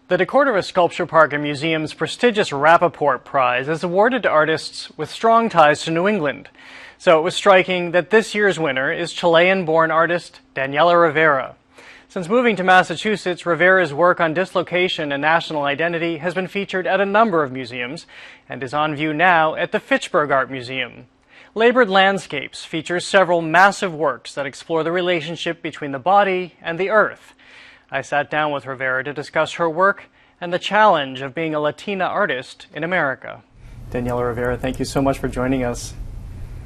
The Decortiva Sculpture Park and Museum's prestigious Rappaport Prize is awarded to artists with strong ties to New England. So it was striking that this year's winner is Chilean-born artist Daniela Rivera. Since moving to Massachusetts, Rivera's work on dislocation and national identity has been featured at a number of museums and is on view now at the Fitchburg Art Museum. Labored Landscapes features several massive works that explore the relationship between the body and the earth. I sat down with Rivera to discuss her work and the challenge of being a Latina artist in America. Daniela Rivera, thank you so much for joining us.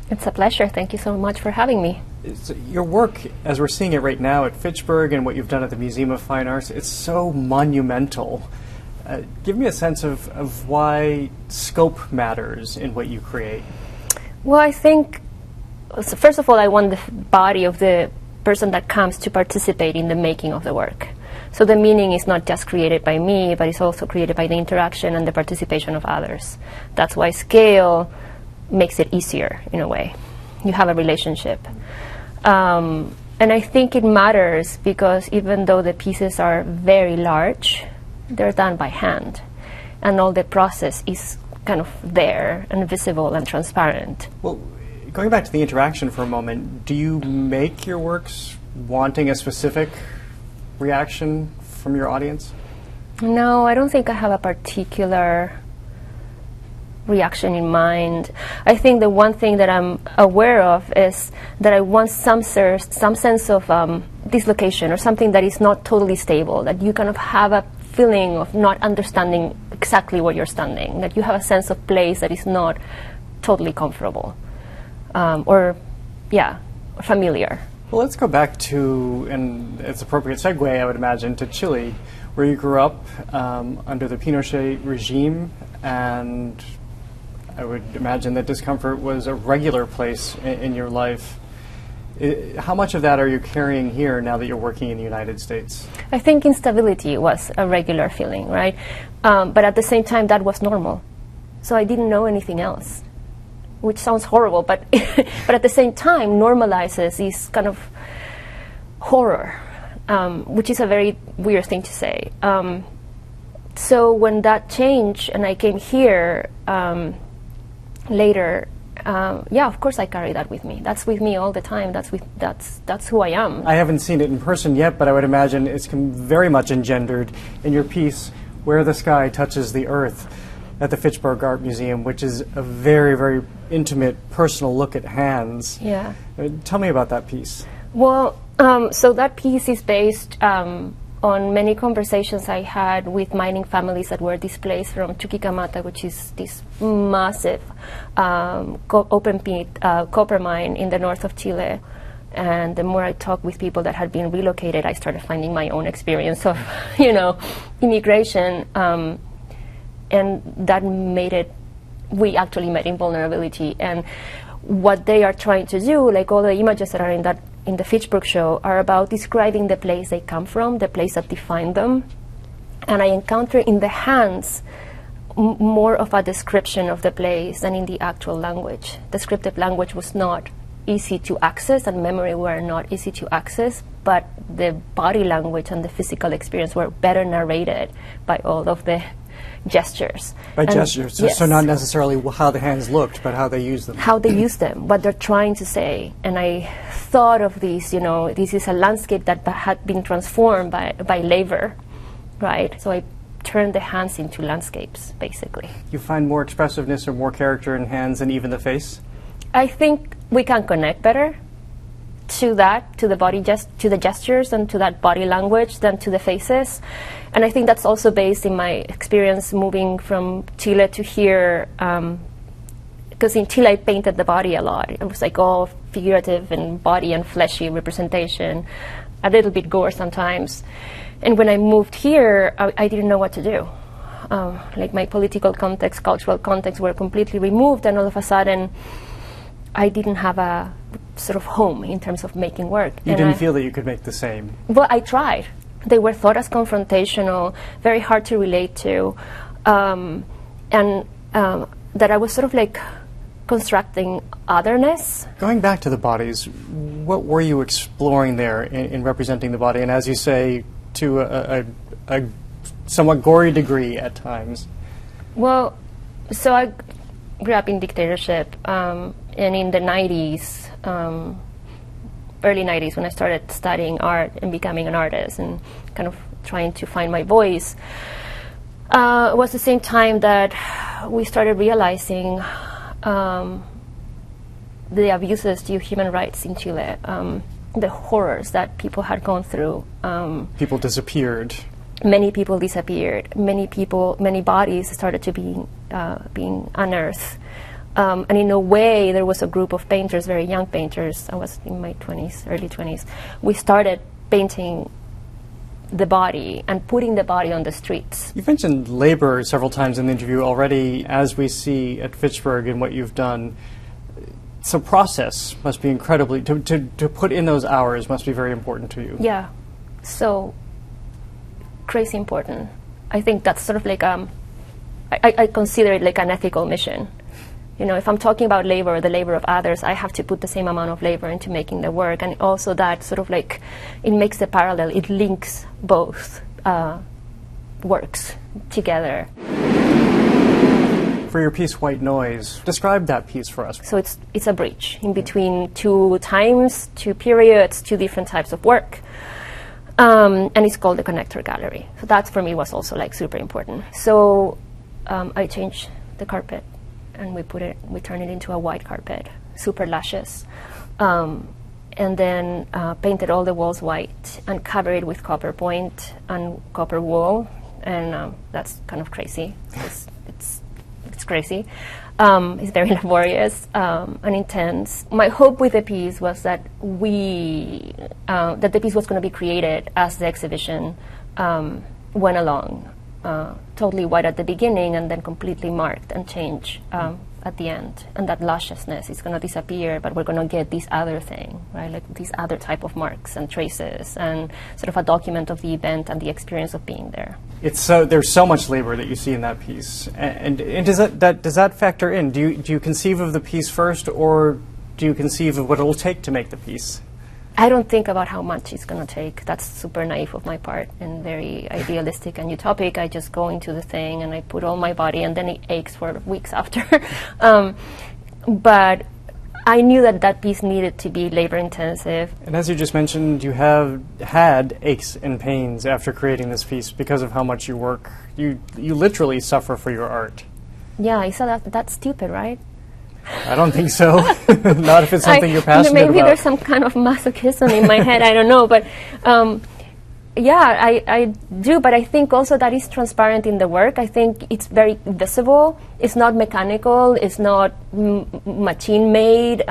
It's a pleasure. Thank you so much for having me. Your work, as we're seeing it right now at Fitchburg and what you've done at the Museum of Fine Arts, it's so monumental. Give me a sense of why scope matters in what you create. Well, I think, first of all, I want the body of the person that comes to participate in the making of the work. So the meaning is not just created by me, but it's also created by the interaction and the participation of others. That's why scale makes it easier, in a way. You have a relationship. And I think it matters because even though the pieces are very large, they're done by hand. And all the process is kind of there and visible and transparent. Well, going back to the interaction for a moment, do you make your works wanting a specific reaction from your audience? No, I don't think I have a particular reaction in mind. I think the one thing that I'm aware of is that I want some sense of dislocation or something that is not totally stable, that you kind of have a feeling of not understanding exactly where you're standing, that you have a sense of place that is not totally comfortable or familiar. Well, let's go back to, and it's an appropriate segue, I would imagine, to Chile, where you grew up under the Pinochet regime, and I would imagine that discomfort was a regular place in your life. How much of that are you carrying here now that you're working in the United States? I think instability was a regular feeling, right? But at the same time, that was normal. So I didn't know anything else, which sounds horrible, but but at the same time normalizes this kind of horror, which is a very weird thing to say. So when that changed and I came here later, of course I carry that with me. That's with me all the time. That's who I am. I haven't seen it in person yet, but I would imagine it's very much engendered in your piece, Where the Sky Touches the Earth, at the Fitchburg Art Museum, which is a very, very intimate, personal look at hands. Yeah. Tell me about that piece. Well, so that piece is based on many conversations I had with mining families that were displaced from Chuquicamata, which is this massive open pit copper mine in the north of Chile. And the more I talked with people that had been relocated, I started finding my own experience of, immigration. And that made it, we actually met in vulnerability. And what they are trying to do, like all the images that are in the Fitchburg show, are about describing the place they come from, the place that defined them. And I encounter in the hands more of a description of the place than in the actual language. Descriptive language was not easy to access, and memory were not easy to access, but the body language and the physical experience were better narrated by all of the gestures. By gestures, yes. So not necessarily how the hands looked, but how they used them. How they use them, what they're trying to say. And I thought of these, this is a landscape that had been transformed by labor, right? So I turned the hands into landscapes, basically. You find more expressiveness or more character in hands than even the face? I think we can connect better to that, to the body, to the gestures and to that body language than to the faces. And I think that's also based in my experience moving from Chile to here, because in Chile I painted the body a lot. It was like all figurative and body and fleshy representation, a little bit gore sometimes. And when I moved here, I didn't know what to do. Like my political context, cultural context were completely removed, and all of a sudden I didn't have a sort of home in terms of making work. You didn't feel that you could make the same? Well, I tried. They were thought as confrontational, very hard to relate to, and that I was sort of like constructing otherness. Going back to the bodies, what were you exploring there in representing the body? And as you say, to a somewhat gory degree at times. Well, so I grew up in dictatorship, and in the 90s, early 90s, when I started studying art and becoming an artist and kind of trying to find my voice, it was the same time that we started realizing the abuses to human rights in Chile, the horrors that people had gone through. People disappeared. Many people disappeared. Many bodies started to be being unearthed. And in a way, there was a group of painters, very young painters. I was in my 20s, early 20s. We started painting the body and putting the body on the streets. You've mentioned labor several times in the interview already, as we see at Fitchburg and what you've done. So process must be incredibly, to put in those hours must be very important to you. Yeah, so crazy important. I think that's sort of like, I consider it like an ethical mission. You know, if I'm talking about labor, the labor of others, I have to put the same amount of labor into making the work. And also that sort of like, it makes the parallel, it links both works together. For your piece, White Noise, describe that piece for us. So it's a bridge in between two times, two periods, two different types of work. And it's called the Connector Gallery. So that for me was also like super important. So I changed the carpet and we turned it into a white carpet, super luscious. And then painted all the walls white and covered it with copper point and copper wool. And that's kind of crazy. It's crazy. It's very laborious and intense. My hope with the piece was that that the piece was going to be created as the exhibition went along. Totally white at the beginning and then completely marked and changed at the end. And that lusciousness is going to disappear, but we're going to get this other thing, right? Like these other type of marks and traces and sort of a document of the event and the experience of being there. There's so much labor that you see in that piece. And does that factor in? Do you conceive of the piece first, or do you conceive of what it'll take to make the piece? I don't think about how much it's going to take. That's super naive of my part and very idealistic and utopic. I just go into the thing and I put all my body and then it aches for weeks after. But I knew that piece needed to be labor intensive. And as you just mentioned, you have had aches and pains after creating this piece because of how much you work. You literally suffer for your art. Yeah, I saw that's stupid, right? I don't think so. Not if it's something you're passionate maybe about. Maybe there's some kind of masochism in my head, I don't know. But yeah, I do. But I think also that is transparent in the work. I think it's very visible. It's not mechanical. It's not machine made.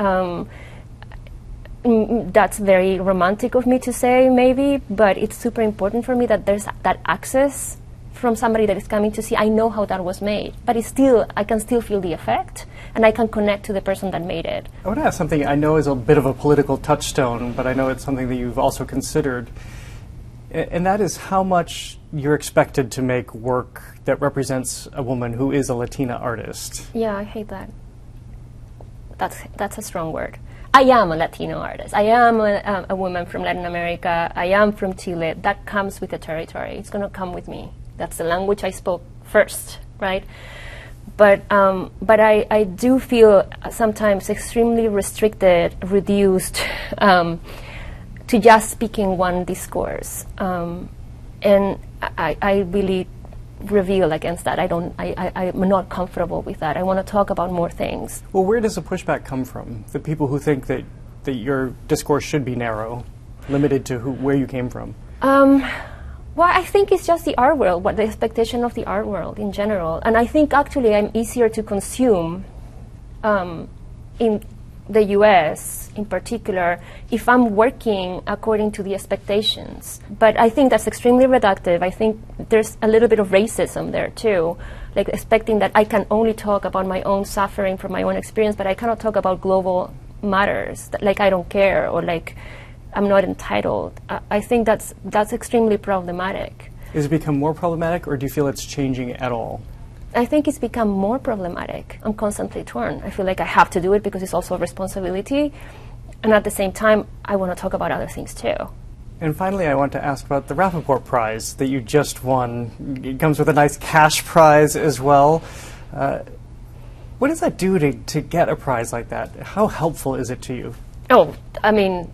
That's very romantic of me to say, maybe. But it's super important for me that there's that access from somebody that is coming to see. I know how that was made, but I can still feel the effect, and I can connect to the person that made it. I want to ask something I know is a bit of a political touchstone, but I know it's something that you've also considered, and that is how much you're expected to make work that represents a woman who is a Latina artist. Yeah, I hate that. That's a strong word. I am a Latino artist. I am a woman from Latin America. I am from Chile. That comes with the territory. It's going to come with me. That's the language I spoke first, right? But I do feel sometimes extremely restricted, reduced to just speaking one discourse, and I really reveal against that. I'm not comfortable with that. I want to talk about more things. Well, where does the pushback come from? The people who think that your discourse should be narrow, limited to where you came from. Well, I think it's just the art world, the expectation of the art world in general. And I think actually I'm easier to consume in the US in particular if I'm working according to the expectations. But I think that's extremely reductive. I think there's a little bit of racism there too, like expecting that I can only talk about my own suffering from my own experience, but I cannot talk about global matters, like I don't care or like I'm not entitled. I think that's extremely problematic. Has it become more problematic, or do you feel it's changing at all? I think it's become more problematic. I'm constantly torn. I feel like I have to do it because it's also a responsibility, and at the same time, I want to talk about other things too. And finally, I want to ask about the Rappaport Prize that you just won. It comes with a nice cash prize as well. What does that do to get a prize like that? How helpful is it to you? Oh, I mean,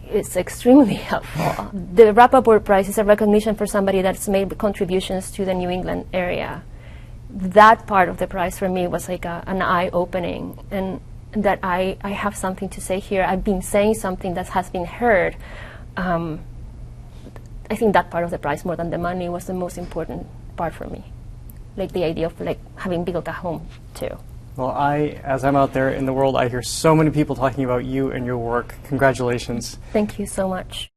it's extremely helpful. The Rappaport Prize is a recognition for somebody that's made contributions to the New England area. That part of the prize for me was like an eye-opening, and that I have something to say here. I've been saying something that has been heard. I think that part of the prize, more than the money, was the most important part for me. Like the idea of like having built a home too. Well, as I'm out there in the world, I hear so many people talking about you and your work. Congratulations. Thank you so much.